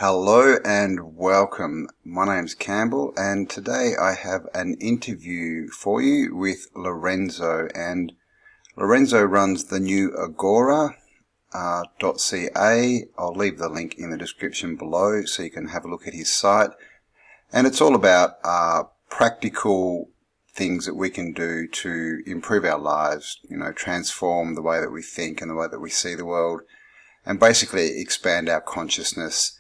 Hello and welcome. My name's Campbell, and today I have an interview for you with Lorenzo. And Lorenzo runs the new Agora.ca. I'll leave the link in the description below so you can have a look at his site. And it's all about practical things that we can do to improve our lives, transform the way that we think and the way that we see the world, and basically expand our consciousness.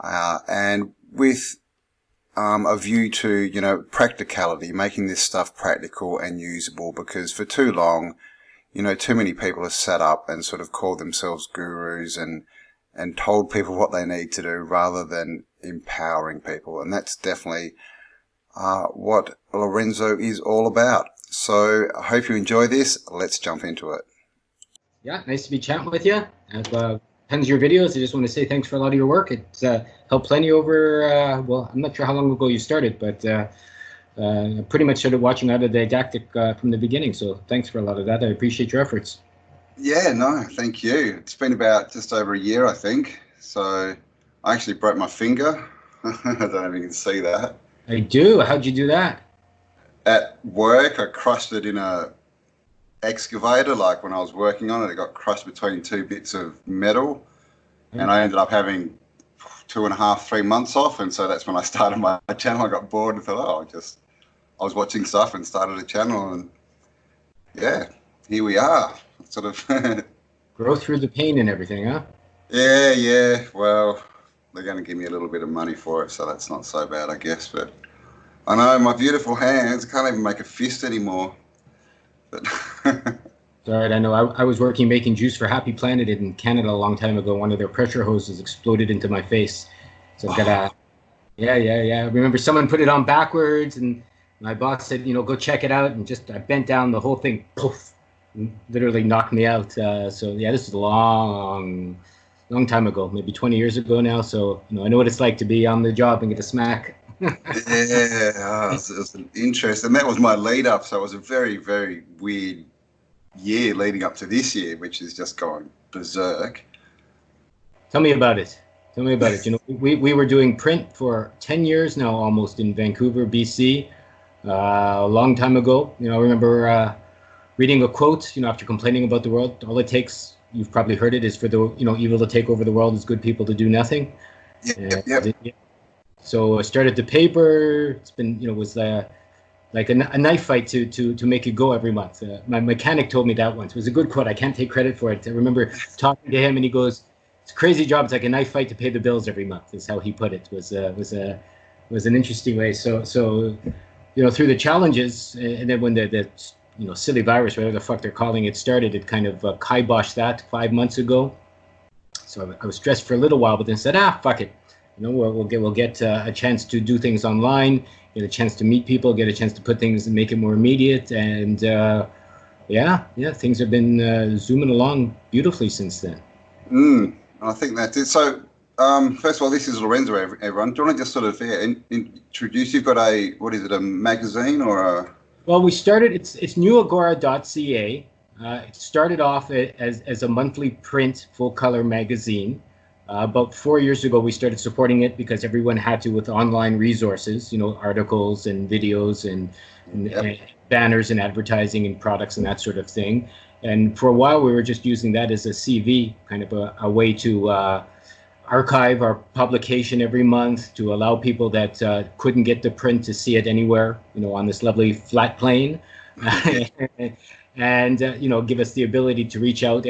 And with a view to, practicality, making this stuff practical and usable, because for too long, too many people have sat up and sort of called themselves gurus and told people what they need to do rather than empowering people. And that's definitely what Lorenzo is all about. So I hope you enjoy this. Let's jump into it. Yeah, nice to be chatting with you. I've tons of your videos. I just want to say thanks for a lot of your work. It's helped plenty over, I'm not sure how long ago you started, but pretty much started watching Autodidactic from the beginning. So thanks for a lot of that. I appreciate your efforts. Yeah, no, thank you. It's been about just over a year, I think. So I actually broke my finger. I don't know if you can see that. I do. How'd you do that? At work, I crushed it in a excavator. Like when I was working on it, it got crushed between two bits of metal, and I ended up having 2.5, 3 months off. And so that's when I started my channel. I got bored and thought, I was watching stuff and started a channel, and yeah, here we are. Sort of grow through the pain and everything, huh? Yeah. Well, they're going to give me a little bit of money for it, so that's not so bad, I guess. But I know my beautiful hands can't even make a fist anymore. But All right, I know. I was making juice for Happy Planet in Canada a long time ago. One of their pressure hoses exploded into my face. So I've got yeah. I remember someone put it on backwards, and my boss said, go check it out. And I bent down, the whole thing, poof, literally knocked me out. So yeah, this is a long time ago, maybe 20 years ago now. So, I know what it's like to be on the job and get a smack. Yeah, it was an interest. And that was my lead up. So it was a very, very weird year leading up to this year, which is just going berserk. Tell me about it. We were doing print for 10 years now, almost, in Vancouver, BC, a long time ago. I remember reading a quote, after complaining about the world, all it takes, you've probably heard it, is for the, evil to take over the world, is good people to do nothing. Yep. So I started the paper. It's been, was like a knife fight to make it go every month. My mechanic told me that once. It was a good quote. I can't take credit for it. I remember talking to him, and he goes, "It's a crazy job. It's like a knife fight to pay the bills every month." Is how he put it. Was an interesting way. So through the challenges, and then when the silly virus, whatever the fuck they're calling it, started, it kind of kiboshed that 5 months ago. So I was stressed for a little while, but then said, fuck it. We'll get a chance to do things online, get a chance to meet people, get a chance to put things and make it more immediate. And things have been zooming along beautifully since then. I think that's it. So first of all, this is Lorenzo, everyone. Do you want to just sort of introduce? You've got a magazine or a... Well, we started, it's newagora.ca. It started off as a monthly print full-color magazine. About 4 years ago, we started supporting it because everyone had to with online resources, articles and videos and banners and advertising and products and that sort of thing. And for a while, we were just using that as a CV, kind of a way to archive our publication every month, to allow people that couldn't get the print to see it anywhere, on this lovely flat plane. And, give us the ability to reach out.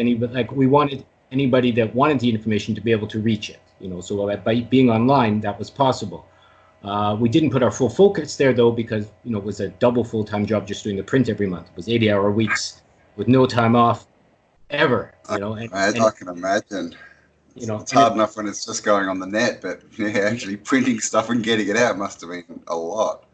We wanted anybody that wanted the information to be able to reach it, so by being online, that was possible. We didn't put our full focus there, though, because, it was a double full-time job just doing the print every month. It was 80-hour weeks with no time off ever, I can imagine. It's hard enough when it's just going on the net, but actually printing stuff and getting it out must have been a lot.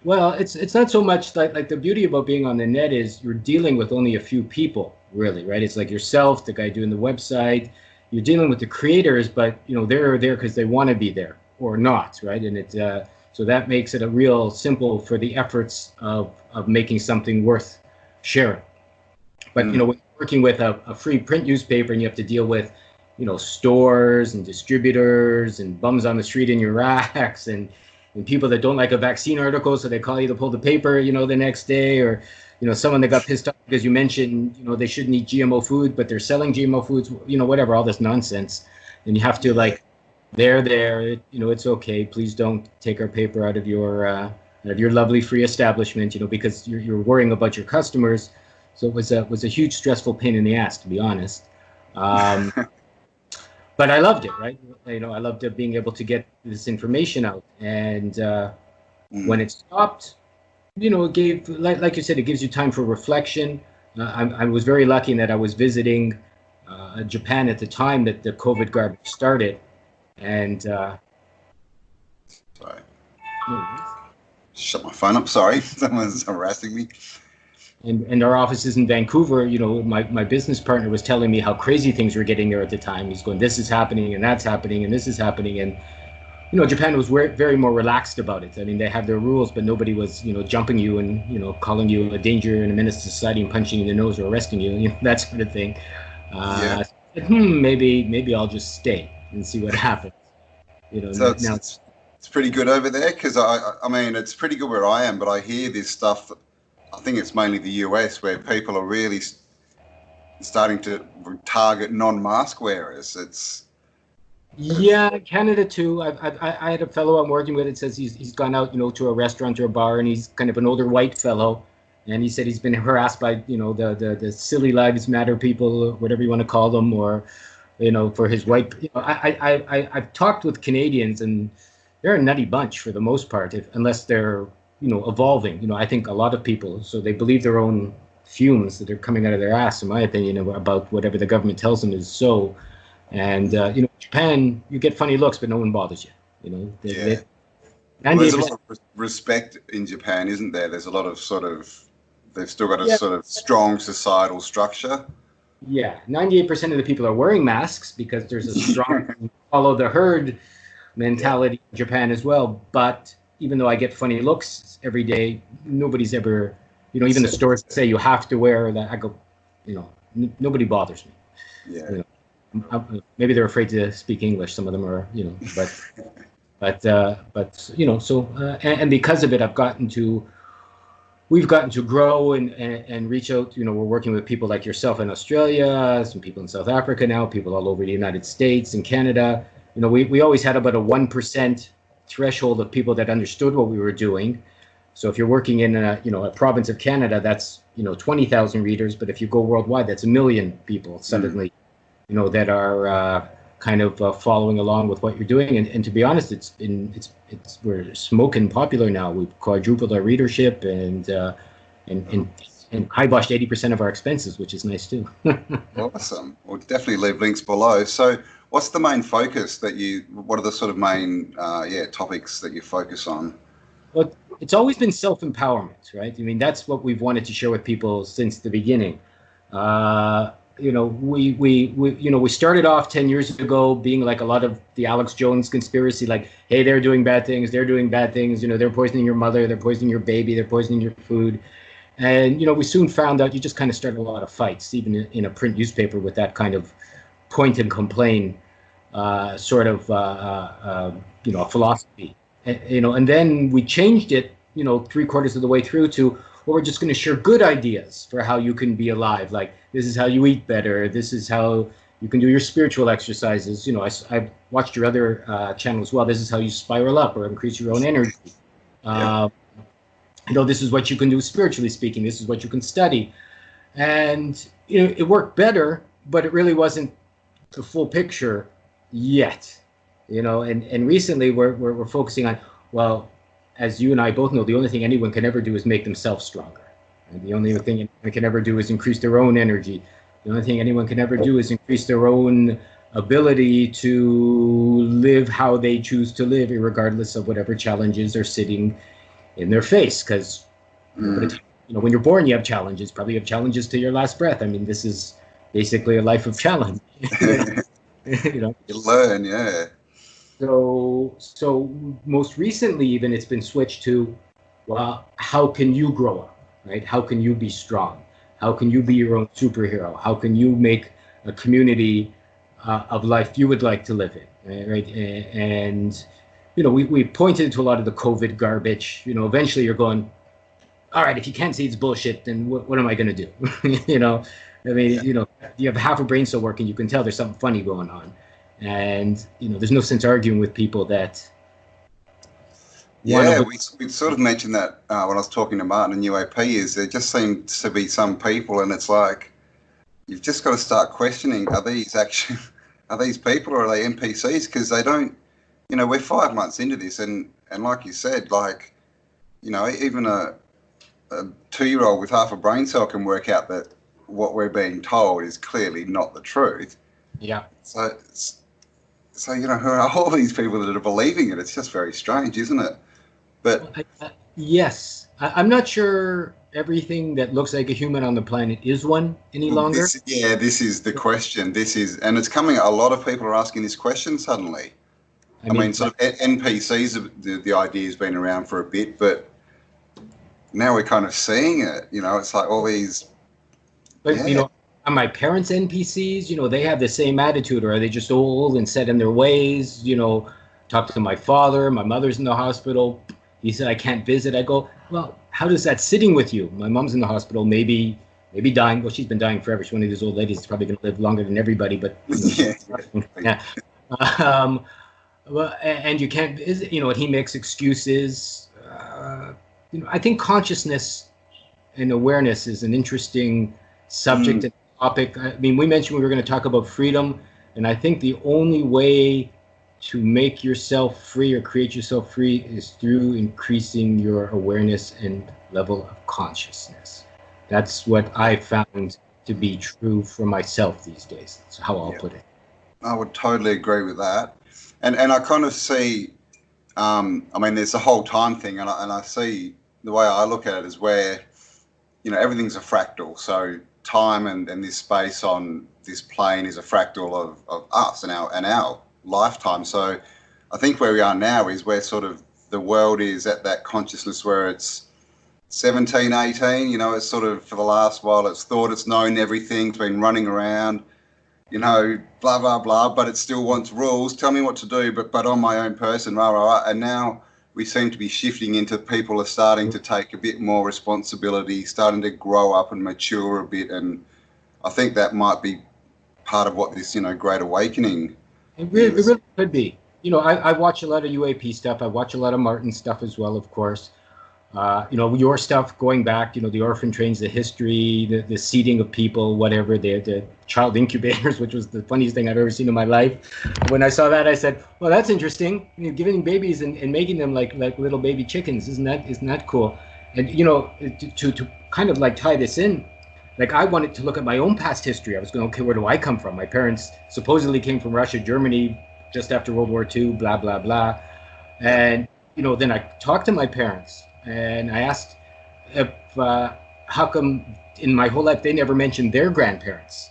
Well, it's not so much like the beauty about being on the net is you're dealing with only a few people, really, right? It's like yourself, the guy doing the website. You're dealing with the creators, but they're there because they want to be there or not, right? And so that makes it a real simple for the efforts of making something worth sharing. But when you're working with a free print newspaper and you have to deal with stores and distributors and bums on the street in your racks and people that don't like a vaccine article, so they call you to pull the paper, the next day, or someone that got pissed off because you mentioned they shouldn't eat GMO food, but they're selling GMO foods, whatever, all this nonsense, and you have to it's okay, please don't take our paper out of your lovely free establishment, because you're worrying about your customers. So it was a huge stressful pain in the ass, to be honest. But I loved it, right? I loved being able to get this information out. And when it stopped, it gave, like you said, it gives you time for reflection. I was very lucky in that I was visiting Japan at the time that the COVID garbage started. And sorry. Shut my phone up. Sorry. Someone's harassing me. And our offices in Vancouver, my business partner was telling me how crazy things were getting there at the time. He's going, this is happening and that's happening and this is happening. And, Japan was very more relaxed about it. I mean, they have their rules, but nobody was, jumping you and, calling you a danger and a menace to society and punching you in the nose or arresting you, that sort of thing. I said, maybe I'll just stay and see what happens. So it's pretty good over there, because I mean, it's pretty good where I am, but I hear this stuff. I think it's mainly the US where people are really starting to target non-mask wearers. Yeah, Canada too. I had a fellow I'm working with that says he's gone out, to a restaurant or a bar, and he's kind of an older white fellow, and he said he's been harassed by, the silly lives matter people, whatever you want to call them, or, for his white. I've talked with Canadians, and they're a nutty bunch for the most part, unless they're evolving. I think a lot of people, so they believe their own fumes that are coming out of their ass, in my opinion, about whatever the government tells them is so. And, Japan, you get funny looks, but no one bothers you. There's a lot of respect in Japan, isn't there? There's a lot of they've still got a sort of strong societal structure. Yeah, 98% of the people are wearing masks because there's a strong follow the herd mentality in Japan as well. But even though I get funny looks every day, nobody's ever, even the stores say you have to wear that. I go, nobody bothers me. Yeah. Maybe they're afraid to speak English. Some of them are, but so and because of it, we've gotten to grow and reach out. We're working with people like yourself in Australia, some people in South Africa now, people all over the United States and Canada. We always had about a 1% threshold of people that understood what we were doing. So if you're working in a province of Canada, that's 20,000 readers. But if you go worldwide, that's 1 million people suddenly, that are kind of following along with what you're doing. And to be honest, we're smoking popular now. We've quadrupled our readership and kiboshed 80% of our expenses, which is nice too. Awesome. We'll definitely leave links below. So what's the main focus what are the sort of main topics that you focus on? Well, it's always been self-empowerment, right? I mean, that's what we've wanted to share with people since the beginning. We started off 10 years ago being like a lot of the Alex Jones conspiracy, like, hey, they're doing bad things, they're poisoning your mother, they're poisoning your baby, they're poisoning your food. And, we soon found out you just kind of started a lot of fights, even in a print newspaper, with that kind of point and complain philosophy. And then we changed it, 3/4 of the way through to, well, we're just going to share good ideas for how you can be alive. Like, this is how you eat better. This is how you can do your spiritual exercises. I've watched your other channel as well. This is how you spiral up or increase your own energy. This is what you can do spiritually speaking. This is what you can study. And, it worked better, but it really wasn't the full picture yet. And recently we're focusing on, well, as you and I both know, the only thing anyone can ever do is make themselves stronger. And the only thing anyone can ever do is increase their own energy. The only thing anyone can ever do is increase their own ability to live how they choose to live, regardless of whatever challenges are sitting in their face. Because when you're born, you have challenges. Probably you have challenges to your last breath. I mean, this is basically a life of challenge. You learn, yeah. So most recently, even, it's been switched to, well, how can you grow up, right? How can you be strong? How can you be your own superhero? How can you make a community of life you would like to live in, right? And we pointed to a lot of the COVID garbage. Eventually you're going, all right, if you can't see it's bullshit, then what am I going to do? I mean, Yeah. you have half a brain still working, you can tell there's something funny going on. And, there's no sense arguing with people that want Yeah, to. we sort of mentioned that when I was talking to Martin and UAP, is there just seems to be some people, and it's like you've just got to start questioning: are these actually are these people or are they NPCs? Because they don't, we're 5 months into this, and like you said, like even a 2-year-old with half a brain cell can work out that what we're being told is clearly not the truth. Yeah. So who are all these people that are believing it? It's just very strange, isn't it? But Yes. I'm not sure everything that looks like a human on the planet is one any longer. this is the question. And it's coming. A lot of people are asking this question suddenly. I mean, sort of NPCs. The idea has been around for a bit, but now we're kind of seeing it. It's like all these. But Yeah. are my parents NPCs? They have the same attitude, or are they just old and set in their ways? Talk to my father. My mother's in the hospital. He said I can't visit. I go, well, how does that sitting with you? My mom's in the hospital, maybe dying. Well, she's been dying forever. She's one of these old ladies that's probably going to live longer than everybody. But yeah. Well, and you can't visit. And he makes excuses. I think consciousness and awareness is an interesting subject and topic. I mean, we mentioned we were going to talk about freedom, and I think the only way to make yourself free or create yourself free is through increasing your awareness and level of consciousness. That's what I found to be true for myself these days. That's how I'll put it. I would totally agree with that. And I kind of see, I mean, there's the whole time thing, and I see the way I look at it is where, everything's a fractal. So time and this space on this plane is a fractal of us and our lifetime. So I think where we are now is where sort of the world is at that consciousness where it's 17, 18, it's sort of for the last while it's thought it's known everything, it's been running around, blah, blah, blah, but it still wants rules. Tell me what to do, but I'm my own person, rah, rah, rah. And now we seem to be shifting into people are starting to take a bit more responsibility, starting to grow up and mature a bit. And I think that might be part of what this, great awakening It really could be. I watch a lot of UAP stuff. I watch a lot of Martin stuff as well, of course. Your stuff going back, the orphan trains, the history, the seeding of people, whatever, the child incubators, which was the funniest thing I've ever seen in my life. When I saw that, I said, well, that's interesting. Giving babies and making them like little baby chickens. Isn't that cool? And, to kind of like tie this in, like I wanted to look at my own past history. I was going, okay, where do I come from? My parents supposedly came from Russia, Germany, just after World War II, blah, blah, blah. And, then I talked to my parents and I asked if, how come in my whole life they never mentioned their grandparents.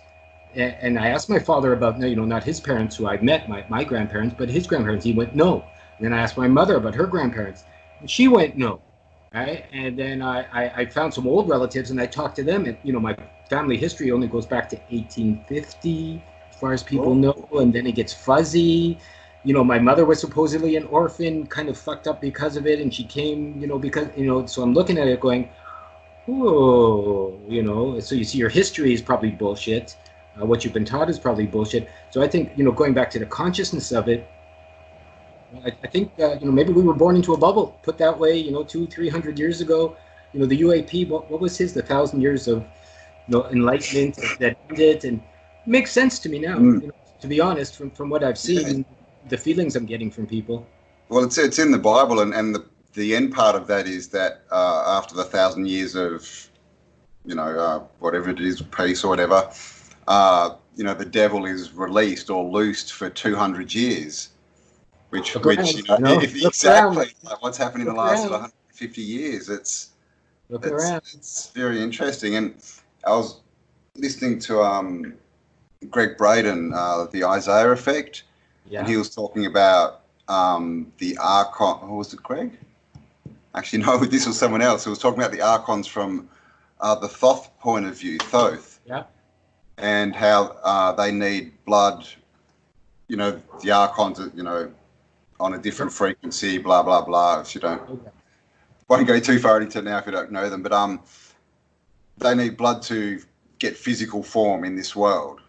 And I asked my father about, not his parents who I'd met, my grandparents, but his grandparents. He went, no. And then I asked my mother about her grandparents. And she went, no. Right? And then I found some old relatives and I talked to them. And, my family history only goes back to 1850, as far as people know. And then it gets fuzzy. My mother was supposedly an orphan, kind of fucked up because of it. And she came, because, so I'm looking at it going, whoa, so you see your history is probably bullshit. What you've been taught is probably bullshit. So I think, going back to the consciousness of it, I think, maybe we were born into a bubble, put that way, 200-300 years ago. The UAP, what was the 1,000 years of, enlightenment that ended? And it makes sense to me now, to be honest, from what I've seen, the feelings I'm getting from people. Well, it's in the Bible, and the end part of that is that after the 1,000 years of, whatever it is, peace or whatever, the devil is released or loosed for 200 years. Exactly like what's happened in the last 150 years. It's very interesting. And I was listening to Greg Braden, the Isaiah effect, and he was talking about the archon. Who was it, Greg? Actually, no, this was someone else. He was talking about the archons from the Thoth point of view, Thoth, yeah, and how they need blood the archons are, on a different frequency, blah, blah, blah. If you don't, won't go too far into it now if you don't know them, but they need blood to get physical form in this world.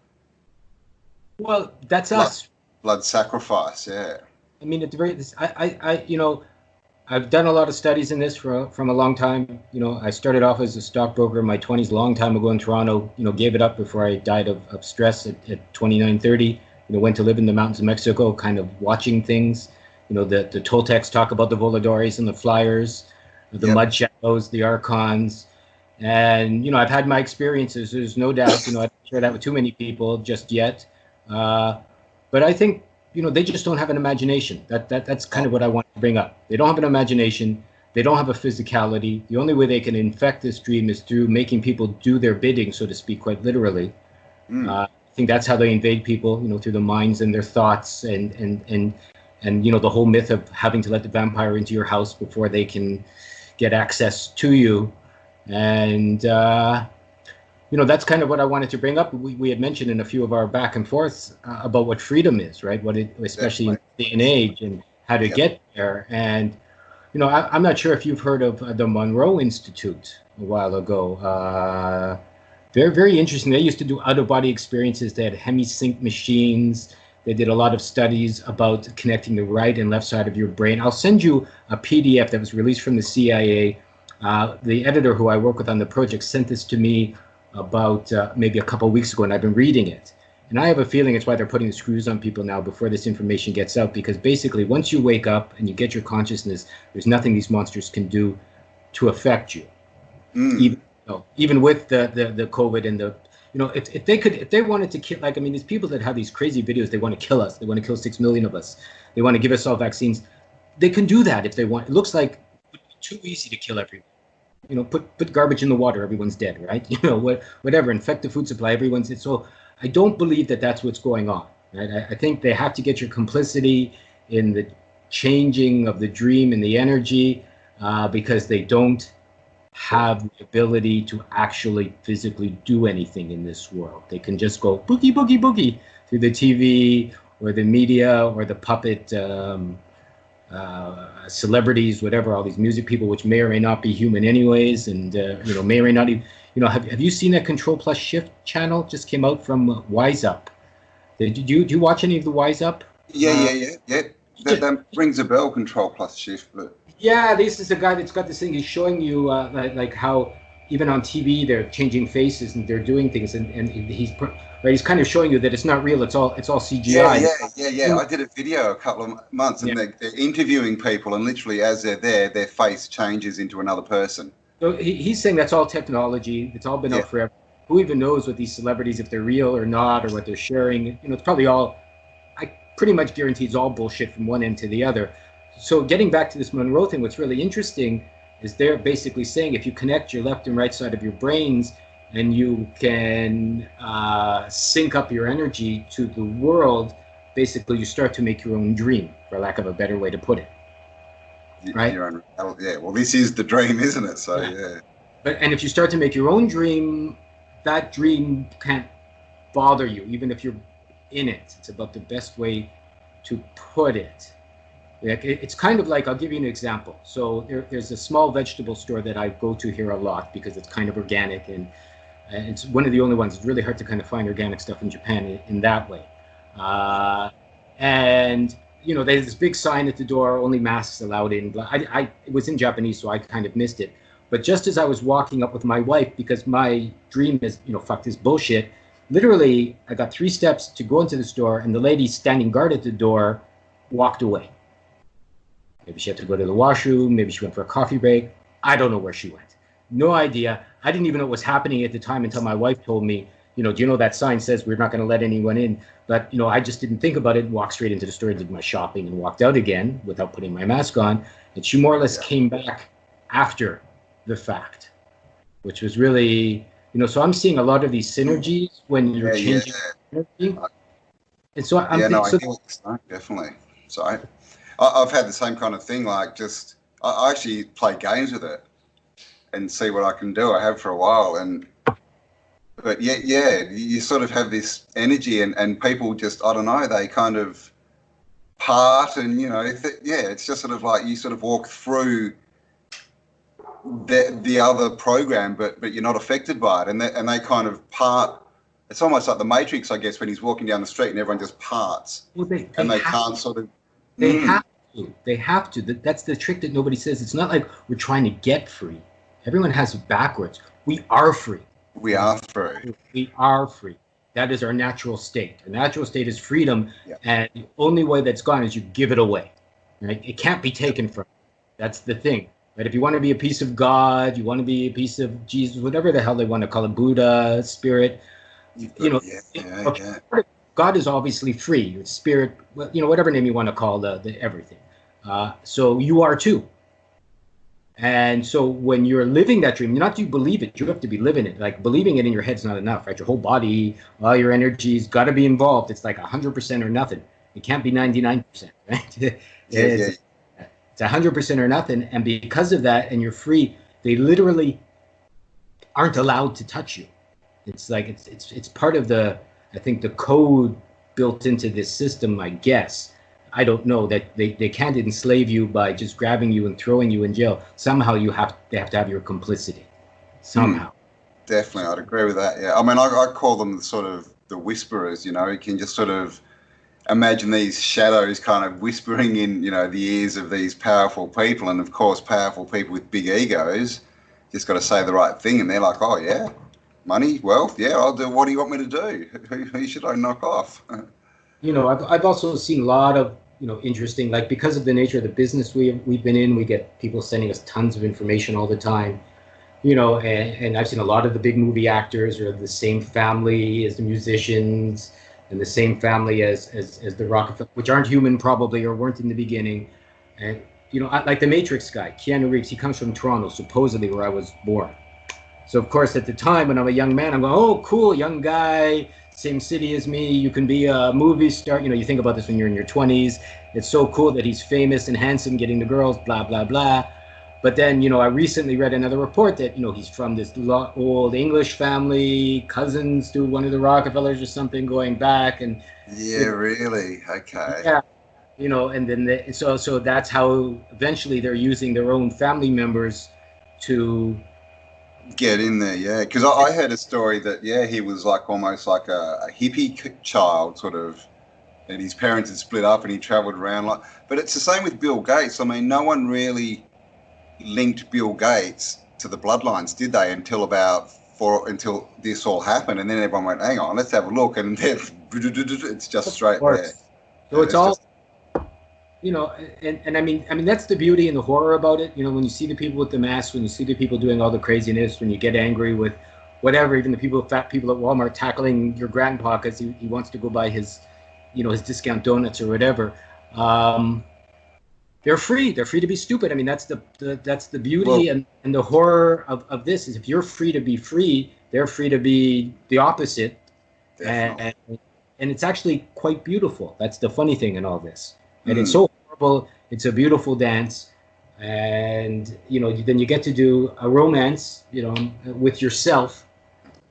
Well, that's us. Blood sacrifice, yeah. I mean, at the very, I've done a lot of studies in this from a long time. I started off as a stockbroker in my 20s, a long time ago in Toronto. Gave it up before I died of stress at 29, 30. Went to live in the mountains of Mexico, kind of watching things. The Toltecs talk about the voladores and the flyers, the mud shadows, the archons. And, I've had my experiences. There's no doubt, I don't share that with too many people just yet. But I think, they just don't have an imagination. That's kind of what I want to bring up. They don't have an imagination. They don't have a physicality. The only way they can infect this dream is through making people do their bidding, so to speak, quite literally. I think that's how they invade people, through the minds and their thoughts and the whole myth of having to let the vampire into your house before they can get access to you. And, that's kind of what I wanted to bring up. We had mentioned in a few of our back and forths about what freedom is, right? Especially in this day and age, and how to get there. And, I'm not sure if you've heard of the Monroe Institute a while ago. They're very interesting. They used to do out-of-body experiences. They had hemisync machines. They did a lot of studies about connecting the right and left side of your brain. I'll send you a PDF that was released from the CIA. The editor who I work with on the project sent this to me about maybe a couple of weeks ago, and I've been reading it. And I have a feeling it's why they're putting the screws on people now before this information gets out, because basically once you wake up and you get your consciousness, there's nothing these monsters can do to affect you. Even with the COVID and the, if they wanted to kill, these people that have these crazy videos, they want to kill us. They want to kill 6 million of us. They want to give us all vaccines. They can do that if they want. It looks like it would be too easy to kill everyone. Put garbage in the water, everyone's dead, right? Whatever, infect the food supply, everyone's dead. So I don't believe that that's what's going on, right? I think they have to get your complicity in the changing of the dream and the energy, because they don't have the ability to actually physically do anything in this world. They can just go boogie, boogie, boogie through the TV or the media or the puppet celebrities, whatever, all these music people, which may or may not be human anyways, and may or may not even, have you seen that Control Plus Shift channel just came out from Wise Up? Do you watch any of the Wise Up? Yeah. That rings a bell, Control Plus Shift, but yeah, this is a guy that's got this thing. He's showing you like how even on TV they're changing faces and they're doing things, and he's kind of showing you that it's not real. It's all CGI. Yeah. I did a video a couple of months, and they're interviewing people, and literally as they're there, their face changes into another person. So he's saying that's all technology. It's all been out forever. Who even knows what these celebrities, if they're real or not, or what they're sharing? It's probably all. I pretty much guarantee it's all bullshit from one end to the other. So getting back to this Monroe thing, what's really interesting is they're basically saying if you connect your left and right side of your brains and you can sync up your energy to the world, basically you start to make your own dream, for lack of a better way to put it. Right? Well, this is the dream, isn't it? So, yeah. And if you start to make your own dream, that dream can't bother you, even if you're in it. It's about the best way to put it. It's kind of like, I'll give you an example. So there's a small vegetable store that I go to here a lot because it's kind of organic, and it's one of the only ones. It's really hard to kind of find organic stuff in Japan in that way. And there's this big sign at the door, only masks allowed in. It was in Japanese, so I kind of missed it. But just as I was walking up with my wife, because my dream is, fuck this bullshit, literally I got 3 steps to go into the store, and the lady standing guard at the door walked away. Maybe she had to go to the washroom. Maybe she went for a coffee break. I don't know where she went. No idea. I didn't even know what was happening at the time until my wife told me, do you know that sign says we're not going to let anyone in? But, I just didn't think about it and walked straight into the store, did my shopping, and walked out again without putting my mask on. And she more or less came back after the fact, which was really, so I'm seeing a lot of these synergies when you're changing energy. And so I'm definitely. So I've had the same kind of thing, I actually play games with it and see what I can do. I have for a while, and But yeah, you sort of have this energy, and people just, I don't know, they kind of part, and yeah, it's just sort of like you sort of walk through the other program, but you're not affected by it, and they kind of part. It's almost like the Matrix, I guess, when he's walking down the street and everyone just parts, Well, and they can't sort of. they have to. They have to. That's the trick that nobody says. It's not like we're trying to get free. Everyone has it backwards. We are free. We are free. We are free. That is our natural state. Our natural state is freedom, Yeah. and the only way that's gone is you give it away. Right? It can't be taken from you. That's the thing. Right? If you want to be a piece of God, you want to be a piece of Jesus, whatever the hell they want to call it, Buddha, spirit, God is obviously free. Your spirit, whatever name you want to call the everything. So you are too. And so when you're living that dream, not you believe it, you have to be living it. Like believing it in your head's not enough, right? Your whole body, all your energies got to be involved. It's like 100% or nothing. It can't be 99%, right? It's 100% or nothing. And because of that, and you're free, they literally aren't allowed to touch you. It's like it's part of I think the code built into this system, I guess. I don't know, that they can't enslave you by just grabbing you and throwing you in jail. Somehow they have to have your complicity. Somehow. Definitely, I'd agree with that. Yeah, I mean, I call them sort of the whisperers. You can just sort of imagine these shadows kind of whispering in, the ears of these powerful people, and of course, powerful people with big egos just got to say the right thing, and they're like, oh yeah, money, wealth, yeah, I'll do. What do you want me to do? Who should I knock off? I've also seen a lot of interesting, like, because of the nature of the business we've been in, we get people sending us tons of information all the time. And I've seen a lot of the big movie actors are the same family as the musicians, and the same family as the Rockefeller, which aren't human probably, or weren't in the beginning. And like the Matrix guy, Keanu Reeves, he comes from Toronto, supposedly where I was born. So of course at the time when I'm a young man, I'm going, oh cool, young guy, same city as me, you can be a movie star. You think about this when you're in your 20s. It's so cool that he's famous and handsome, getting the girls, blah, blah, blah. But then, I recently read another report that, he's from this old English family, cousins to one of the Rockefellers or something, going back. And yeah, really? Okay. Yeah. And then so that's how eventually they're using their own family members to get in there. Yeah, because I heard a story that he was like almost like a hippie child, sort of, and his parents had split up and he traveled around like. But it's the same with Bill Gates. I mean, no one really linked Bill Gates to the bloodlines, did they? Until this all happened, and then everyone went, hang on, let's have a look, and then it's just straight there. So it's all. And I mean that's the beauty and the horror about it. When you see the people with the masks, when you see the people doing all the craziness, when you get angry with whatever, even the fat people at Walmart tackling your grandpa because he wants to go buy his, his discount donuts or whatever. They're free. They're free to be stupid. I mean, that's the beauty and the horror of this is if you're free to be free, they're free to be the opposite, and it's actually quite beautiful. That's the funny thing in all this. And it's so horrible. It's a beautiful dance, and then you get to do a romance, with yourself,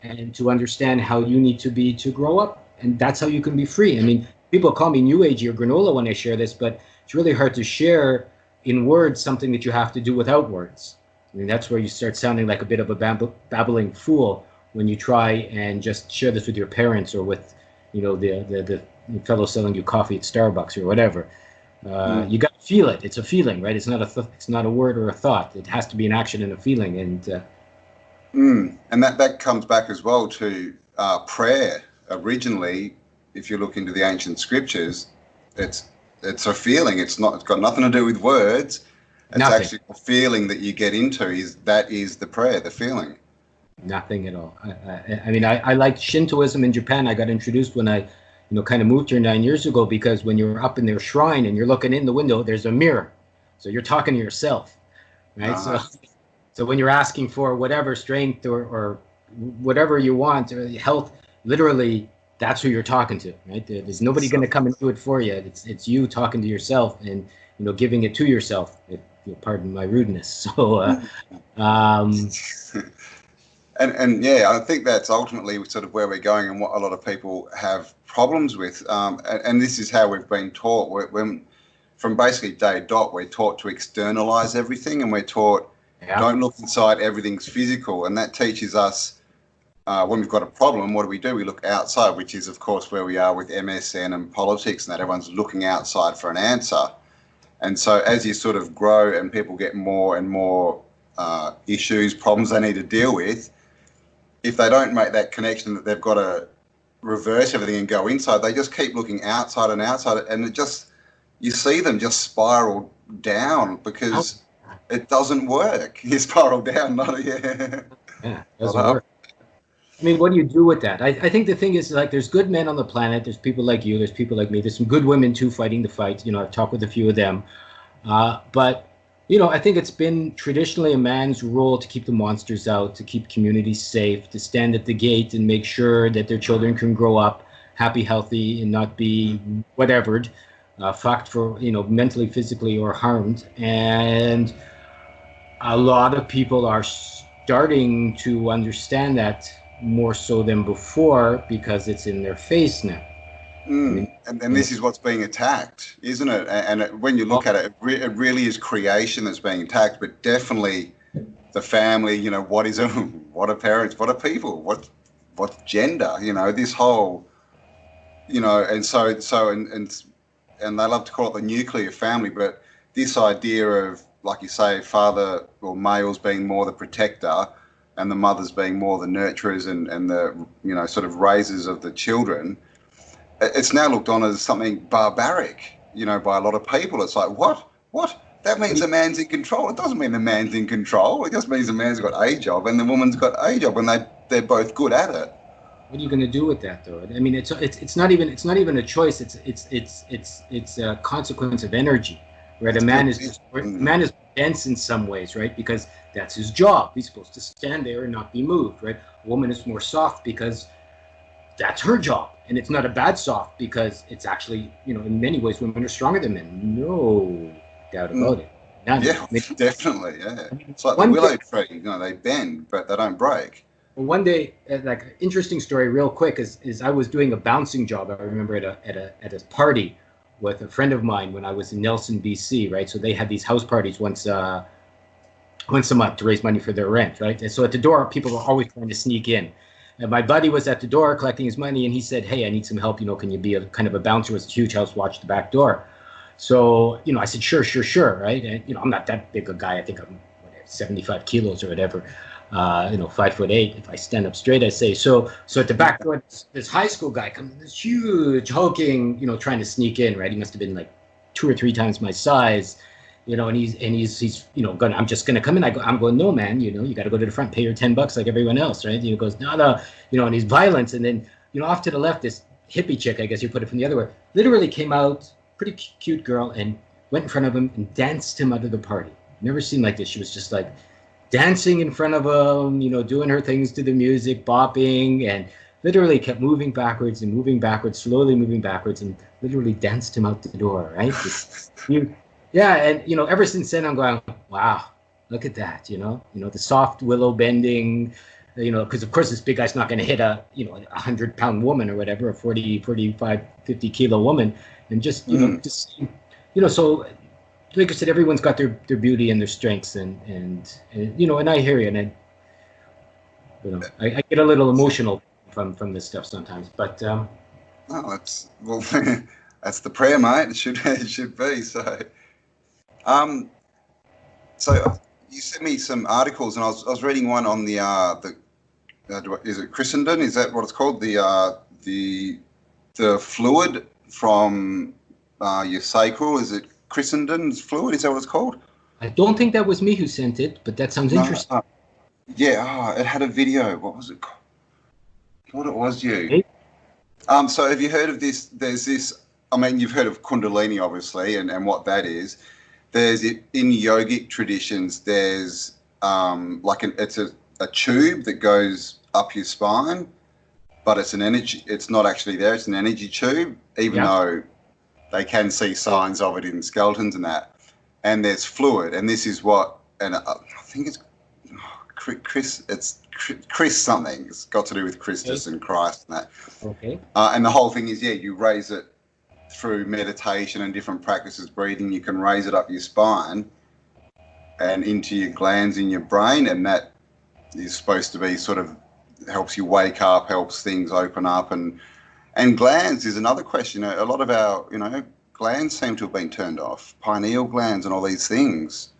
and to understand how you need to be to grow up, and that's how you can be free. I mean, people call me New Agey or granola when I share this, but it's really hard to share in words something that you have to do without words. I mean, that's where you start sounding like a bit of a babbling fool when you try and just share this with your parents or with, the fellow selling you coffee at Starbucks or whatever. You got to feel it. It's a feeling, right? It's not a word or a thought. It has to be an action and a feeling. And and that comes back as well to prayer. Originally, if you look into the ancient scriptures, it's a feeling. It's got nothing to do with words. It's actually a feeling that you get into. That is the prayer, the feeling. Nothing at all. I mean, I like Shintoism in Japan. I got introduced when I kind of moved here 9 years ago, because when you're up in their shrine and you're looking in the window, there's a mirror. So you're talking to yourself, right? So when you're asking for whatever strength or whatever you want, or health, literally, that's who you're talking to, right? There's nobody going to come and do it for you. It's you talking to yourself and, giving it to yourself, if you'll pardon my rudeness. So, And yeah, I think that's ultimately sort of where we're going and what a lot of people have problems with. And this is how we've been taught. When from basically day dot, we're taught to externalize everything, and we're taught Yeah. don't look inside, everything's physical. And that teaches us when we've got a problem, what do? We look outside, which is, of course, where we are with MSN and politics and that everyone's looking outside for an answer. And so as you sort of grow and people get more and more issues, problems they need to deal with, if they don't make that connection that they've got to reverse everything and go inside, they just keep looking outside and outside, and it just, you see them just spiral down because it doesn't work. You spiral down, not yeah, it doesn't work. I mean, what do you do with that? I think the thing is, like, there's good men on the planet. There's people like you. There's people like me. There's some good women too fighting the fight. You know, I've talked with a few of them. But you know, I think it's been traditionally a man's role to keep the monsters out, to keep communities safe, to stand at the gate and make sure that their children can grow up happy, healthy, and not be whatevered, fucked for, you know, mentally, physically, or harmed. And a lot of people are starting to understand that more so than before because it's in their face now. I mean, and this is what's being attacked, isn't it? And when you look at it, it really is creation that's being attacked, but definitely the family, you know, what is what are parents, what are people, what's gender, you know, this whole, you know, and and they love to call it the nuclear family, but this idea of, like you say, father or males being more the protector and the mothers being more the nurturers and the, you know, sort of raisers of the children, it's now looked on as something barbaric, you know, by a lot of people. It's like, what? That means the man's in control. It doesn't mean the man's in control. It just means the man's got a job and the woman's got a job, and they're both good at it. What are you going to do with that, though? I mean, it's not even a choice. It's a consequence of energy, where the man is dense in some ways, right? Because that's his job. He's supposed to stand there and not be moved, right? A woman is more soft because that's her job. And it's not a bad soft because it's actually, you know, in many ways, women are stronger than men. No doubt about it. Definitely, yeah. It's like the willow tree, you know, they bend, but they don't break. Well, one day, like, interesting story real quick is I was doing a bouncing job, I remember, at a party with a friend of mine when I was in Nelson, BC, right? So they had these house parties once a month to raise money for their rent, right? And so at the door, people were always trying to sneak in. And my buddy was at the door collecting his money, and he said, "Hey, I need some help. You know, can you be a kind of a bouncer?" It was a huge house, watch the back door. So, you know, I said, sure, right? And, you know, I'm not that big a guy. I think I'm 75 kilos or whatever. You know, 5'8". If I stand up straight, I say. So at the back door, this high school guy comes, this huge, hulking, you know, trying to sneak in, right? He must have been like 2 or 3 times my size. You know, and he's you know, I'm just gonna come in. I'm going, no, man, you know, you got to go to the front, pay your $10 like everyone else, right? And he goes, no, you know, and he's violent. And then, you know, off to the left, this hippie chick, I guess you put it from the other way, literally came out, pretty cute girl, and went in front of him and danced him out of the party. Never seen like this. She was just like dancing in front of him, you know, doing her things to the music, bopping, and literally kept moving backwards, slowly moving backwards, and literally danced him out the door, right? Yeah, and, you know, ever since then I'm going, wow, look at that, you know, the soft willow bending, you know, because of course this big guy's not going to hit a, you know, 100-pound woman or whatever, a 40, 45, 50 kilo woman, and just, you know, you know, so like I said, everyone's got their beauty and their strengths, and you know, and I hear you, and I, you know, I get a little emotional from this stuff sometimes, but no, it's, well, that's the prayer, mate. It should be so. So you sent me some articles, and I was reading one on the is it Christendom? Is that what it's called? The fluid from your sacral. Is it Christendom's fluid? Is that what it's called? I don't think that was me who sent it, but that sounds interesting. Yeah, it had a video. What was it called? What it was, you? Hey? So have you heard of this? There's this. I mean, you've heard of Kundalini, obviously, and what that is. There's in yogic traditions. There's like it's a tube that goes up your spine, but it's an energy. It's not actually there. It's an energy tube, even though they can see signs of it in skeletons and that. And there's fluid, and this is what. And I think it's Chris. It's Chris something. It's got to do with Christus and Christ and that. Okay. And the whole thing is, you raise it through meditation and different practices, breathing. You can raise it up your spine and into your glands in your brain, and that is supposed to be sort of helps you wake up, helps things open up, and glands is another question. A lot of our glands seem to have been turned off, pineal glands and all these things.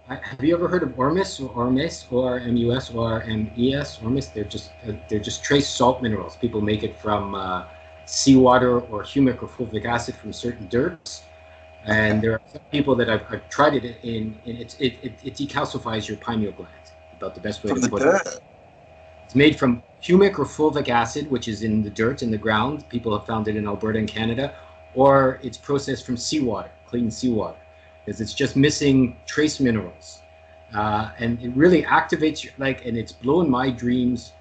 Have you ever heard of ormus or ormes, O-R-M-U-S, O-R-M-E-S? Ormus, they're just trace salt minerals. People make it from seawater or humic or fulvic acid from certain dirts. And there are some people that I've tried it in it decalcifies your pineal glands. About the best way to put it. It's made from humic or fulvic acid, which is in the dirt in the ground. People have found it in Alberta and Canada, or it's processed from seawater, clean seawater, because it's just missing trace minerals, and it really activates your and it's blowing my dreams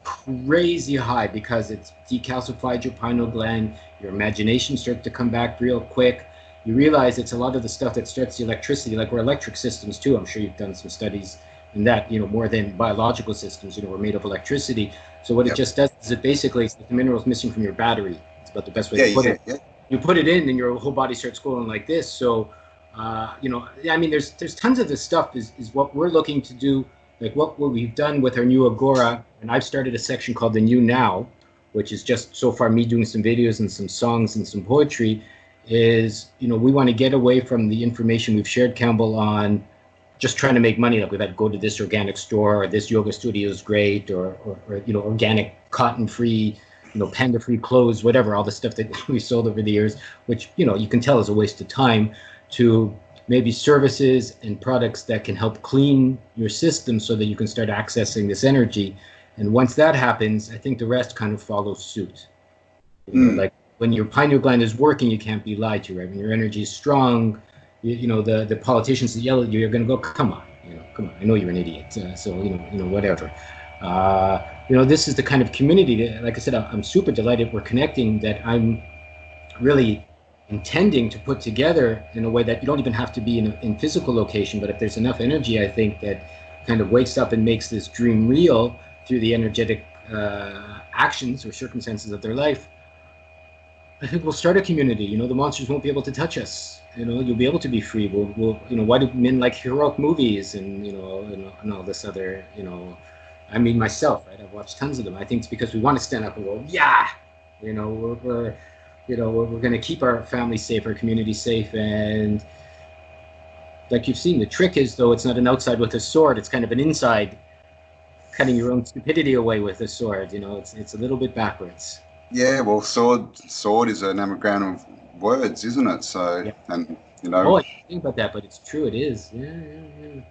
crazy high because it's decalcified your pineal gland. Your imagination starts to come back real quick. You realize it's a lot of the stuff that starts the electricity, like we're electric systems too. I'm sure you've done some studies in that, more than biological systems, we're made of electricity. So what it just does is it basically, it's like the minerals missing from your battery. It's about the best way to put it. Yeah. You put it in and your whole body starts going like this. So, there's tons of this stuff is what we're looking to do. Like what we've done with our new Agora, and I've started a section called the New Now, which is just so far me doing some videos and some songs and some poetry, is, we want to get away from the information we've shared, Campbell, on just trying to make money. Like we've had to go to this organic store, or this yoga studio is great, or organic cotton-free, panda-free clothes, whatever, all the stuff that we sold over the years, which, you can tell is a waste of time, to maybe services and products that can help clean your system so that you can start accessing this energy. And once that happens, I think the rest kind of follows suit. Like when your pineal gland is working, you can't be lied to, right? When your energy is strong, the politicians that yell at you, you're going to go, come on, I know you're an idiot. So, whatever. This is the kind of community that, like I said, I'm super delighted we're connecting, that I'm really intending to put together in a way that you don't even have to be in physical location, but if there's enough energy, I think that kind of wakes up and makes this dream real through the energetic actions or circumstances of their life, I think we'll start a community. The monsters won't be able to touch us. You'll be able to be free. We'll why do men like heroic movies and all this other, myself, right? I've watched tons of them. I think it's because we want to stand up and go, yeah, we're going to keep our family safe, our community safe. And like you've seen, the trick is, though, it's not an outside with a sword. It's kind of an inside, cutting your own stupidity away with a sword. It's a little bit backwards. Yeah, well, sword is an anagram of words, isn't it? So, yeah. And Oh, I didn't think about that, but it's true. It is. Yeah.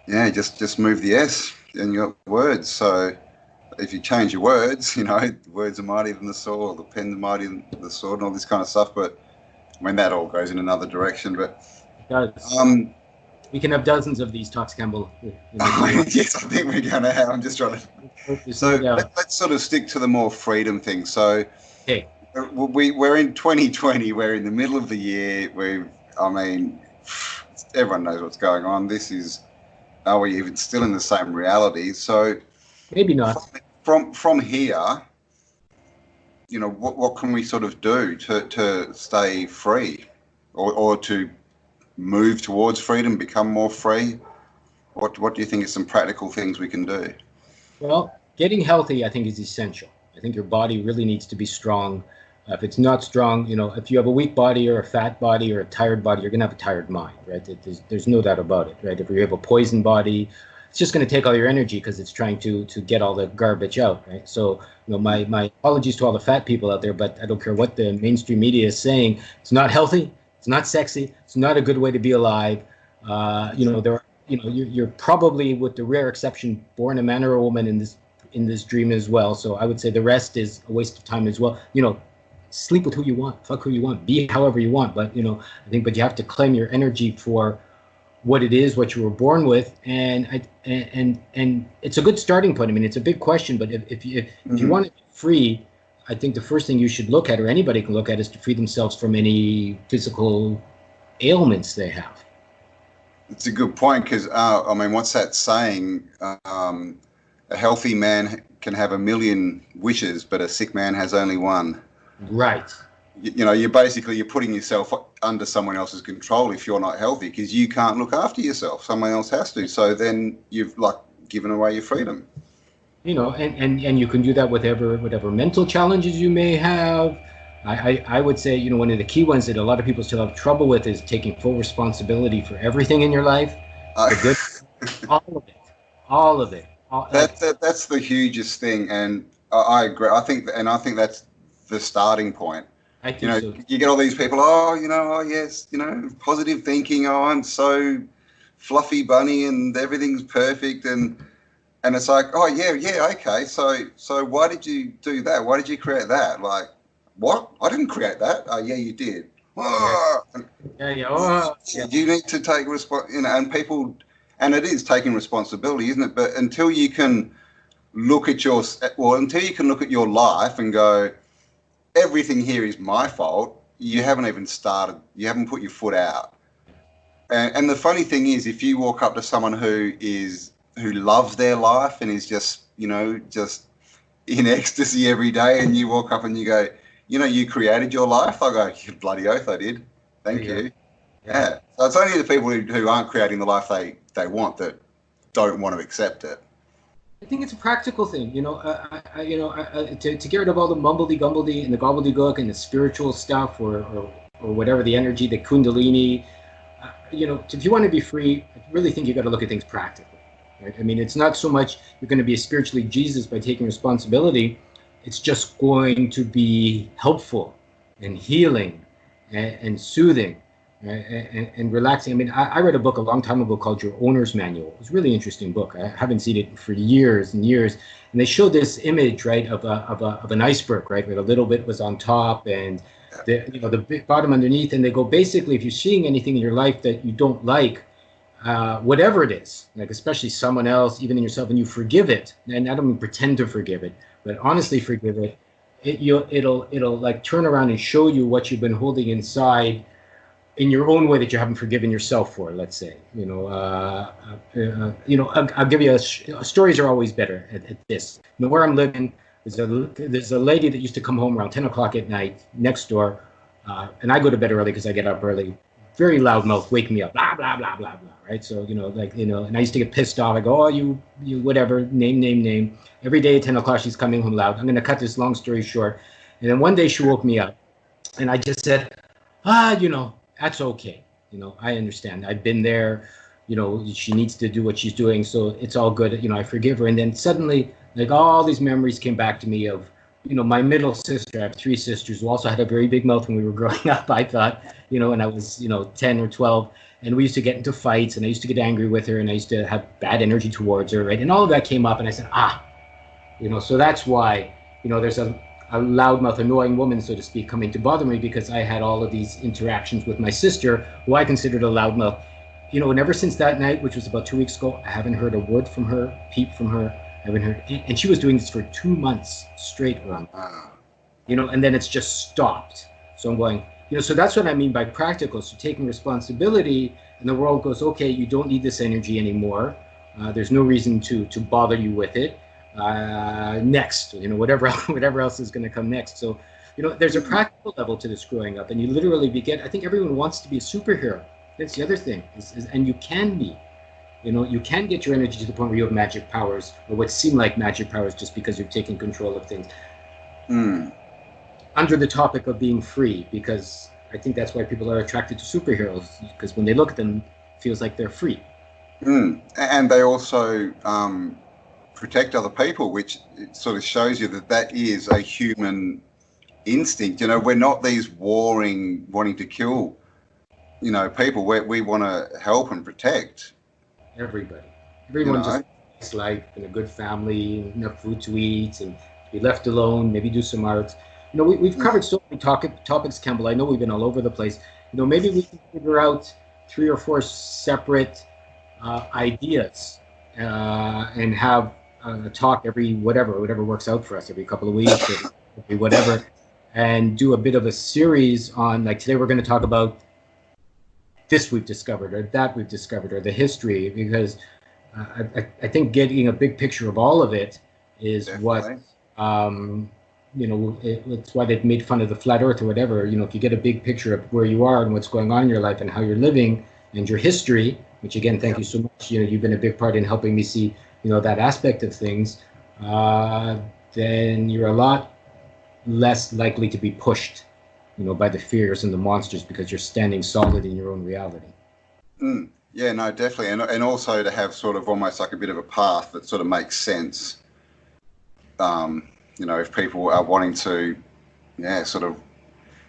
Yeah, just move the S in your words. So, if you change your words, words are mightier than the sword, the pen's mightier than the sword, and all this kind of stuff. But when that all goes in another direction, but it does. We can have dozens of these talks, Campbell. Yes, I think we're going to have. I'm just trying to. So let's sort of stick to the more freedom thing. So, okay. We're in 2020. We're in the middle of the year. Everyone knows what's going on. Are we even still in the same reality? So maybe not. From here, what can we sort of do to stay free, or to move towards freedom, become more free? What do you think is some practical things we can do? Well, getting healthy, I think, is essential. I think your body really needs to be strong. If it's not strong, if you have a weak body or a fat body or a tired body, you're going to have a tired mind, right? There's no doubt about it, right? If you have a poisoned body, it's just going to take all your energy because it's trying to get all the garbage out, right? So, my apologies to all the fat people out there, but I don't care what the mainstream media is saying. It's not healthy. It's not sexy. It's not a good way to be alive. You're probably, with the rare exception, born a man or a woman in this dream as well. So I would say the rest is a waste of time as well. Sleep with who you want, fuck who you want, be however you want. But you have to claim your energy for what it is, what you were born with, and it's a good starting point. It's a big question, but if you want to be free, I think the first thing you should look at, or anybody can look at, is to free themselves from any physical ailments they have. It's a good point because, I mean, what's that saying? A healthy man can have a million wishes, but a sick man has only one. Right. You know, you're putting yourself under someone else's control if you're not healthy because you can't look after yourself. Someone else has to. So then you've like given away your freedom. You know, and you can do that with whatever mental challenges you may have. I would say, you know, one of the key ones that a lot of people still have trouble with is taking full responsibility for everything in your life, Uh, the good, all of it, all of it. that's the hugest thing, and I agree. I think that's the starting point. I You think know, so. you get all these people. Oh, you know, oh yes, you know, positive thinking. Oh, I'm so fluffy bunny, and everything's perfect, and it's like, oh yeah, yeah, okay. So why did you do that? Why did you create that? Like, what? I didn't create that. Oh yeah, you did. Yeah, Oh, yeah. Oh, yeah. you need to take you know, and people, and it is taking responsibility, isn't it? But until you can look at until you can look at your life and go, everything here is my fault. You haven't even started. You haven't put your foot out. And the funny thing is, if you walk up to someone who loves their life and is just, you know, just in ecstasy every day, and you walk up and you go, you know, you created your life. I go, you bloody oath, I did. Thank Yeah. you. Yeah. Yeah. So it's only the people who aren't creating the life they want that don't want to accept it. I think it's a practical thing, you know. To get rid of all the mumbledy gumbledy and the gobbledygook and the spiritual stuff, or whatever the energy, the kundalini. You know, if you want to be free, I really think you got to look at things practically. Right? I mean, it's not so much you're going to be a spiritually Jesus by taking responsibility. It's just going to be helpful and healing and soothing and relaxing. I mean, I read a book a long time ago called Your Owner's Manual. It was a really interesting book. I haven't seen it for years and years. And they showed this image, right, of an iceberg, right, where a little bit was on top and the bottom underneath. And they go, basically, if you're seeing anything in your life that you don't like, whatever it is, like especially someone else, even in yourself, and you forgive it, and I don't mean pretend to forgive it, but honestly forgive it, it'll like turn around and show you what you've been holding inside in your own way that you haven't forgiven yourself for. Let's say, I'll give you stories are always better at this. You know, where I'm living, there's a lady that used to come home around 10 o'clock at night next door, and I go to bed early because I get up early. Very loud mouth, wake me up, blah blah blah blah blah. Right? So and I used to get pissed off. I go, oh you whatever, name. Every day at 10 o'clock she's coming home loud. I'm going to cut this long story short. And then one day she woke me up, and I just said, that's okay. I understand. I've been there. She needs to do what she's doing, so it's all good. I forgive her. And then suddenly, like all these memories came back to me of, my middle sister. I have three sisters who also had a very big mouth when we were growing up, I thought, when I was, 10 or 12. And we used to get into fights, and I used to get angry with her, and I used to have bad energy towards her, right? And all of that came up, and I said, so that's why, there's a loudmouth, annoying woman, so to speak, coming to bother me because I had all of these interactions with my sister, who I considered a loudmouth. And ever since that night, which was about 2 weeks ago, I haven't heard a word from her, peep from her. I haven't heard, and she was doing this for 2 months straight around, and then it's just stopped. So I'm going, so that's what I mean by practical. So taking responsibility, and the world goes, okay, you don't need this energy anymore. There's no reason to bother you with it. Next, whatever else is going to come next. So, there's a practical level to this growing up, and you literally I think everyone wants to be a superhero. That's the other thing, and you can be. You can get your energy to the point where you have magic powers, or what seem like magic powers, just because you're taking control of things. Under the topic of being free, because I think that's why people are attracted to superheroes, because when they look at them, it feels like they're free. And they also protect other people, which sort of shows you that is a human instinct. We're not these wanting to kill, people. We want to help and protect. Everyone just likes life and a good family, enough food to eat, and be left alone, maybe do some art. We've covered so many topics, Campbell. I know we've been all over the place. Maybe we can figure out 3 or 4 separate ideas and have a talk every whatever works out for us, every couple of weeks, or every whatever, and do a bit of a series on, like today we're going to talk about this we've discovered or that we've discovered or the history, because I think getting a big picture of all of it is Definitely. it's why they've made fun of the flat earth or whatever. If you get a big picture of where you are and what's going on in your life and how you're living and your history, which again, thank you so much. You've been a big part in helping me see, that aspect of things. Then you're a lot less likely to be pushed, by the fears and the monsters, because you're standing solid in your own reality. Yeah, no, definitely. And also to have sort of almost like a bit of a path that sort of makes sense. If people are wanting to, sort of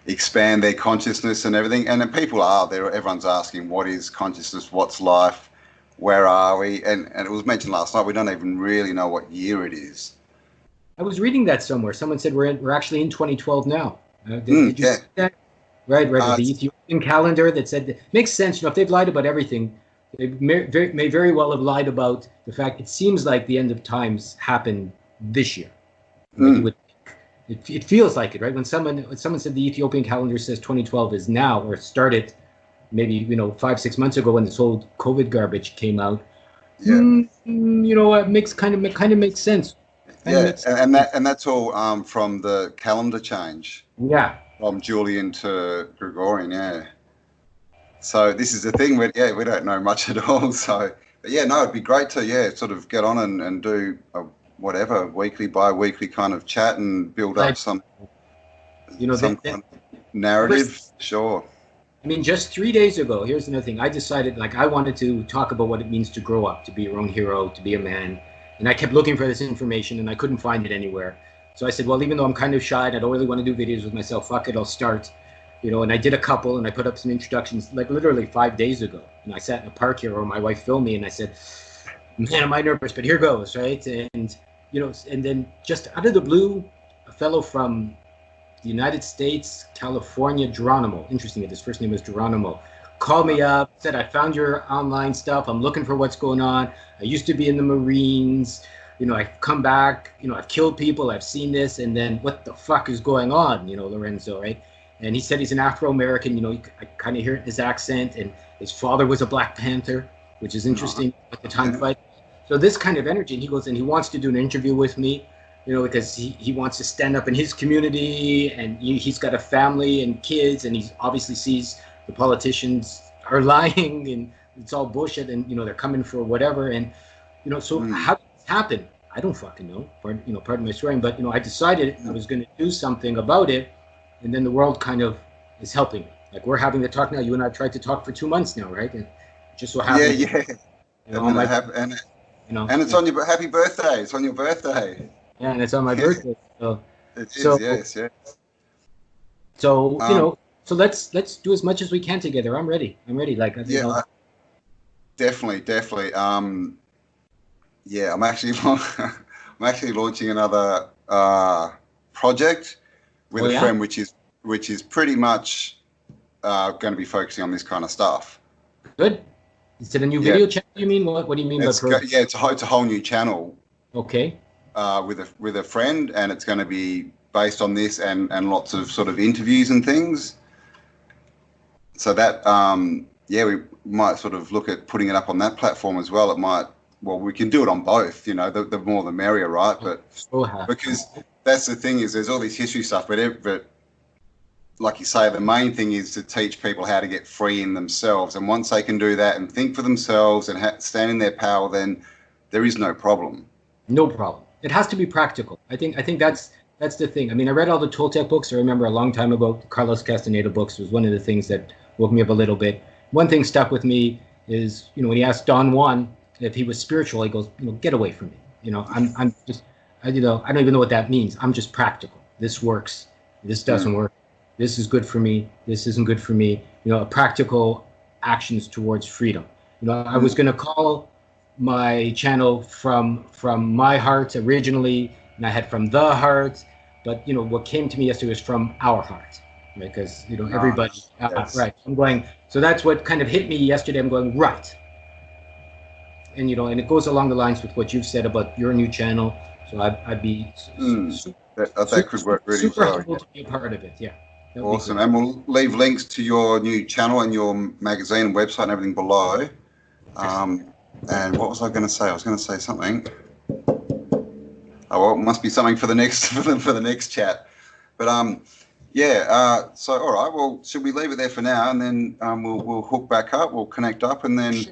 expand their consciousness and everything. And then people are there. Everyone's asking, what is consciousness? What's life? Where are we? And it was mentioned last night, we don't even really know what year it is. I was reading that somewhere. Someone said we're actually in 2012 now. Did you see that? Right. The Ethiopian calendar that said that makes sense. If they've lied about everything, they may very well have lied about the fact it seems like the end of times happened this year. It feels like it, right? When someone said the Ethiopian calendar says 2012 is now, or started maybe 5-6 months ago when this whole COVID garbage came out. It makes kind of makes sense. And that's all from the calendar change. Yeah. From Julian to Gregorian, yeah. So this is the thing where, we don't know much at all. So, but it'd be great to, sort of get on and do a weekly, bi-weekly kind of chat and build up some kind of narrative. Sure. I mean, just 3 days ago, here's another thing. I decided, I wanted to talk about what it means to grow up, to be your own hero, to be a man. And I kept looking for this information and I couldn't find it anywhere. So I said, well, even though I'm kind of shy and I don't really want to do videos with myself, fuck it, I'll start. And I did a couple and I put up some introductions literally 5 days ago. And I sat in a park here where my wife filmed me and I said, man, am I nervous, but here goes, right? And, and then just out of the blue, a fellow from the United States, California, Geronimo, interesting that his first name was Geronimo, called me up, said, I found your online stuff. I'm looking for what's going on. I used to be in the Marines. I've come back, I've killed people, I've seen this, and then what the fuck is going on, Lorenzo, right? And he said he's an Afro-American, I kind of hear it in his accent, and his father was a Black Panther, which is interesting at the time fight. So this kind of energy, and he goes, and he wants to do an interview with me, because he wants to stand up in his community, and he's got a family and kids, and he obviously sees the politicians are lying, and it's all bullshit, and, they're coming for whatever, and, so how did this happen? I don't fucking know, pardon my swearing, but, I decided I was going to do something about it, and then the world kind of is helping me. Like, we're having to talk now. You and I tried to talk for 2 months now, right? And just so happens. Yeah. And it's on your happy birthday. It's on your birthday. Yeah, and it's on my birthday. So, it is, yes. So, so let's do as much as we can together. I'm ready. Definitely. I'm actually launching another project with a friend, which is pretty much going to be focusing on this kind of stuff. Good. Is it a new video channel? You mean what do you mean by project? It's a whole new channel. Okay. With a friend, and it's going to be based on this and lots of sort of interviews and things. So that we might sort of look at putting it up on that platform as well. We can do it on both. The more the merrier, right? But because that's the thing is, there's all this history stuff, but like you say, the main thing is to teach people how to get free in themselves. And once they can do that and think for themselves and stand in their power, then there is no problem. No problem. It has to be practical. I think that's the thing. I mean, I read all the Toltec books. I remember a long time ago, Carlos Castaneda books was one of the things that woke me up a little bit. One thing stuck with me is, when he asked Don Juan if he was spiritual, he goes, get away from me. I'm just, I don't even know what that means. I'm just practical. This works. This doesn't work. This is good for me. This isn't good for me. Practical actions towards freedom. I was going to call my channel from my heart originally, and I had from the heart, but what came to me yesterday was from our heart, right? Because everybody, right? I'm going. So that's what kind of hit me yesterday. I'm going right, and and it goes along the lines with what you've said about your new channel. So I'd be that could work really super well. humble to be a part of it. Yeah. That would be Awesome. great. And we'll leave links to your new channel and your magazine and website and everything below. And what was I going to say? I was going to say something. Oh, well, it must be something for the next for the next chat. But so all right. Well, should we leave it there for now, and then we'll hook back up. We'll connect up, and then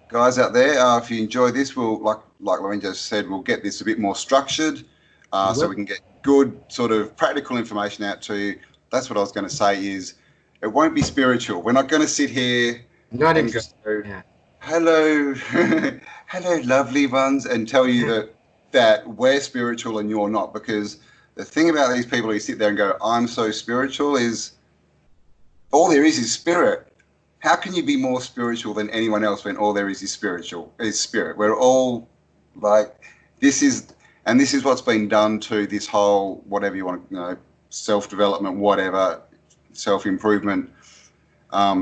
guys out there, if you enjoy this, we'll like Lorenzo said, we'll get this a bit more structured, so we can get good sort of practical information out to you. That's what I was going to say. Is it won't be spiritual. We're not going to sit here. Not interested. Yeah. Hello, hello, lovely ones, and tell you that we're spiritual and you're not. Because the thing about these people who sit there and go, I'm so spiritual, is all there is spirit. How can you be more spiritual than anyone else when all there is spirit? We're all like, this is what's been done to this whole, whatever you want, self-development, whatever, self-improvement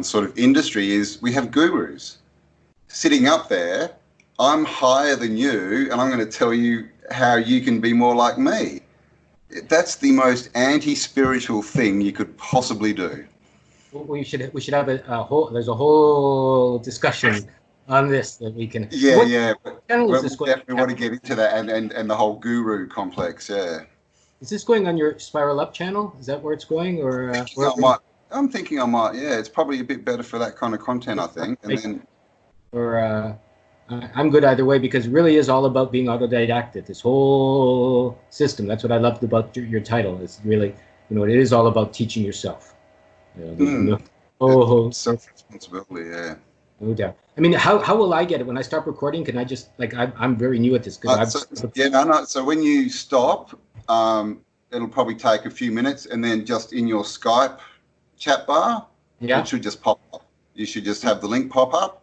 sort of industry is. We have gurus sitting up there. I'm higher than you, and I'm going to tell you how you can be more like me. That's the most anti-spiritual thing you could possibly do. We should have a whole. There's a whole discussion on this that we can. Yeah. But channel is we this going? definitely want to get into that and the whole guru complex. Yeah. Is this going on your Spiral Up channel? Is that where it's going, or? I'm thinking I might. Yeah, it's probably a bit better for that kind of content, I think. And then. Or I'm good either way, because it really is all about being autodidactic. This whole system. That's what I loved about your title. It's really, it is all about teaching yourself. Self-responsibility, yeah. No doubt. I mean, how will I get it when I stop recording? Can I just I'm very new at this So when you stop, it'll probably take a few minutes, and then just in your Skype chat bar, it should just pop up. You should just have the link pop up.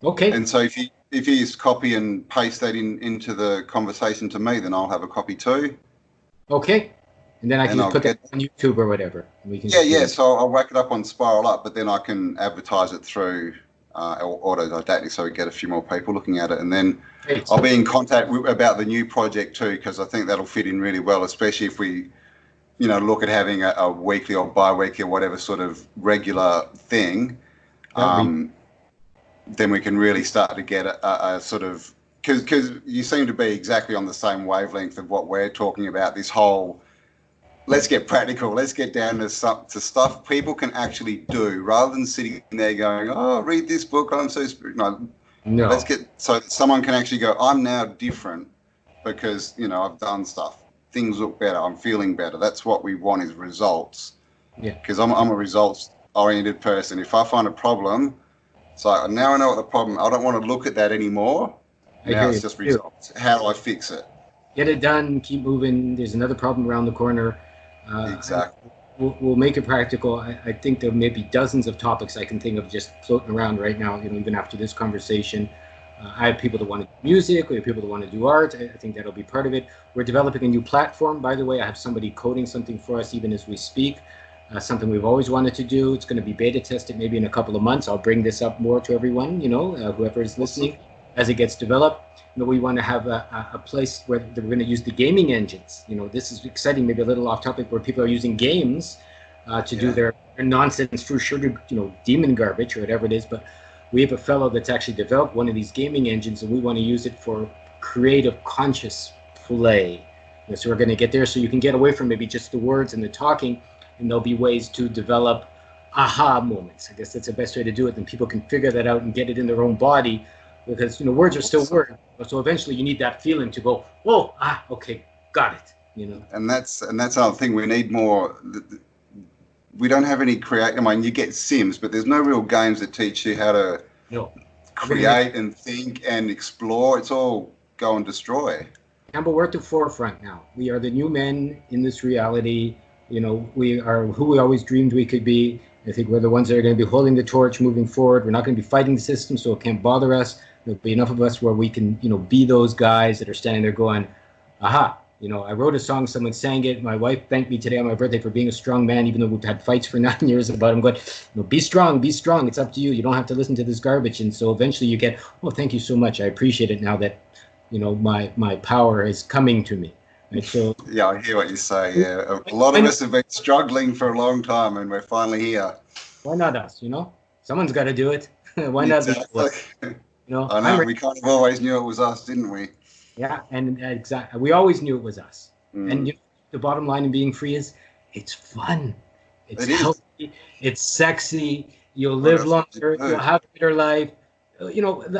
Okay. And so if you just copy and paste that into the conversation to me, then I'll have a copy too. Okay. And then I can put that on YouTube or whatever. We can So I'll whack it up on Spiral Up, but then I can advertise it through autodidactic, so we get a few more people looking at it. And then I'll be in contact about the new project too, because I think that'll fit in really well, especially if we, look at having a weekly or bi-weekly or whatever sort of regular thing. Then we can really start to get a sort of, because you seem to be exactly on the same wavelength of what we're talking about, this whole, let's get practical, let's get down to stuff people can actually do, rather than sitting there going, oh, read this book, I'm so spiritual. No. Let's get, so that someone can actually go, I'm now different because, I've done stuff. Things look better, I'm feeling better. That's what we want, is results. Yeah. Because I'm a results-oriented person. If I find a problem, so now I know what the problem. I don't want to look at that anymore. Now it's just results. How do I fix it? Get it done. Keep moving. There's another problem around the corner. Exactly. We'll make it practical. I think there may be dozens of topics I can think of just floating around right now. Even after this conversation, I have people that want to do music. We have people that want to do art. I think that'll be part of it. We're developing a new platform. By the way, I have somebody coding something for us even as we speak. Something we've always wanted to do. It's going to be beta tested maybe in a couple of months. I'll bring this up more to everyone, whoever is listening, as it gets developed. We want to have a place where we're going to use the gaming engines. This is exciting, maybe a little off topic, where people are using games to do their nonsense, for sugar, demon garbage or whatever it is. But we have a fellow that's actually developed one of these gaming engines, and we want to use it for creative, conscious play. So we're going to get there, so you can get away from maybe just the words and the talking. And there'll be ways to develop aha moments. I guess that's the best way to do it. Then people can figure that out and get it in their own body, because words are still words. So eventually you need that feeling to go, whoa, okay, got it. And that's another thing. We need more. We don't have any you get Sims, but there's no real games that teach you how to create and think and explore. It's all go and destroy. But we're at the forefront now. We are the new men in this reality. We are who we always dreamed we could be. I think we're the ones that are going to be holding the torch moving forward. We're not going to be fighting the system, so it can't bother us. There'll be enough of us where we can, be those guys that are standing there going, aha, I wrote a song, someone sang it. My wife thanked me today on my birthday for being a strong man, even though we've had fights for 9 years about it. I'm going, be strong. It's up to you. You don't have to listen to this garbage. And so eventually you get, oh, thank you so much. I appreciate it now that, my power is coming to me. Right? So Yeah, I hear what you say. Yeah, a lot of us have been struggling for a long time, and we're finally here. why not us? Someone's got to do it. Why not be the one? Exactly. I I'm know. ready. We kind of always knew it was us, didn't we? Yeah, and exactly. We always knew it was us. And Mm. the bottom line in being free is it's fun, it's It is. healthy, it's sexy. You'll What live else can longer. you You'll do? have a better life.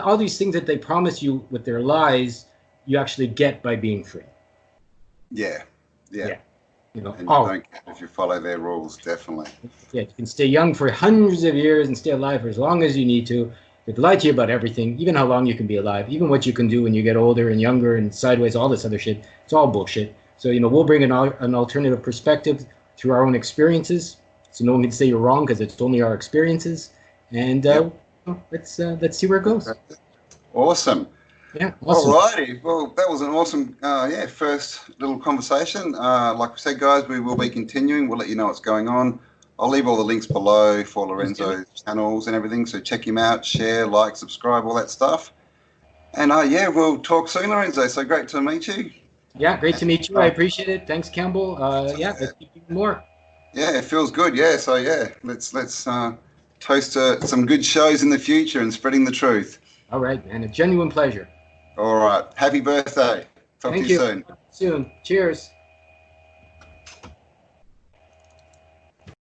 All these things that they promise you with their lies, you actually get by being free. Yeah, yeah. Yeah. And you don't care if you follow their rules, definitely. Yeah, you can stay young for hundreds of years and stay alive for as long as you need to. They lie to you about everything, even how long you can be alive, even what you can do when you get older and younger and sideways, all this other shit. It's all bullshit. So, we'll bring an alternative perspective through our own experiences. So no one can say you're wrong because it's only our experiences. And let's see where it goes. Awesome. Yeah, awesome. All righty. Well, that was an awesome, first little conversation. Like I said, guys, we will be continuing. We'll let you know what's going on. I'll leave all the links below for Lorenzo's channels and everything. So check him out, share, like, subscribe, all that stuff. And we'll talk soon, Lorenzo. So great to meet you. Yeah, great to meet you. I appreciate it. Thanks, Campbell. Let's keep doing more. Yeah, it feels good. Yeah. So let's toast to some good shows in the future and spreading the truth. All right, man. A genuine pleasure. All right. Happy birthday. Talk to you soon. Soon. Cheers.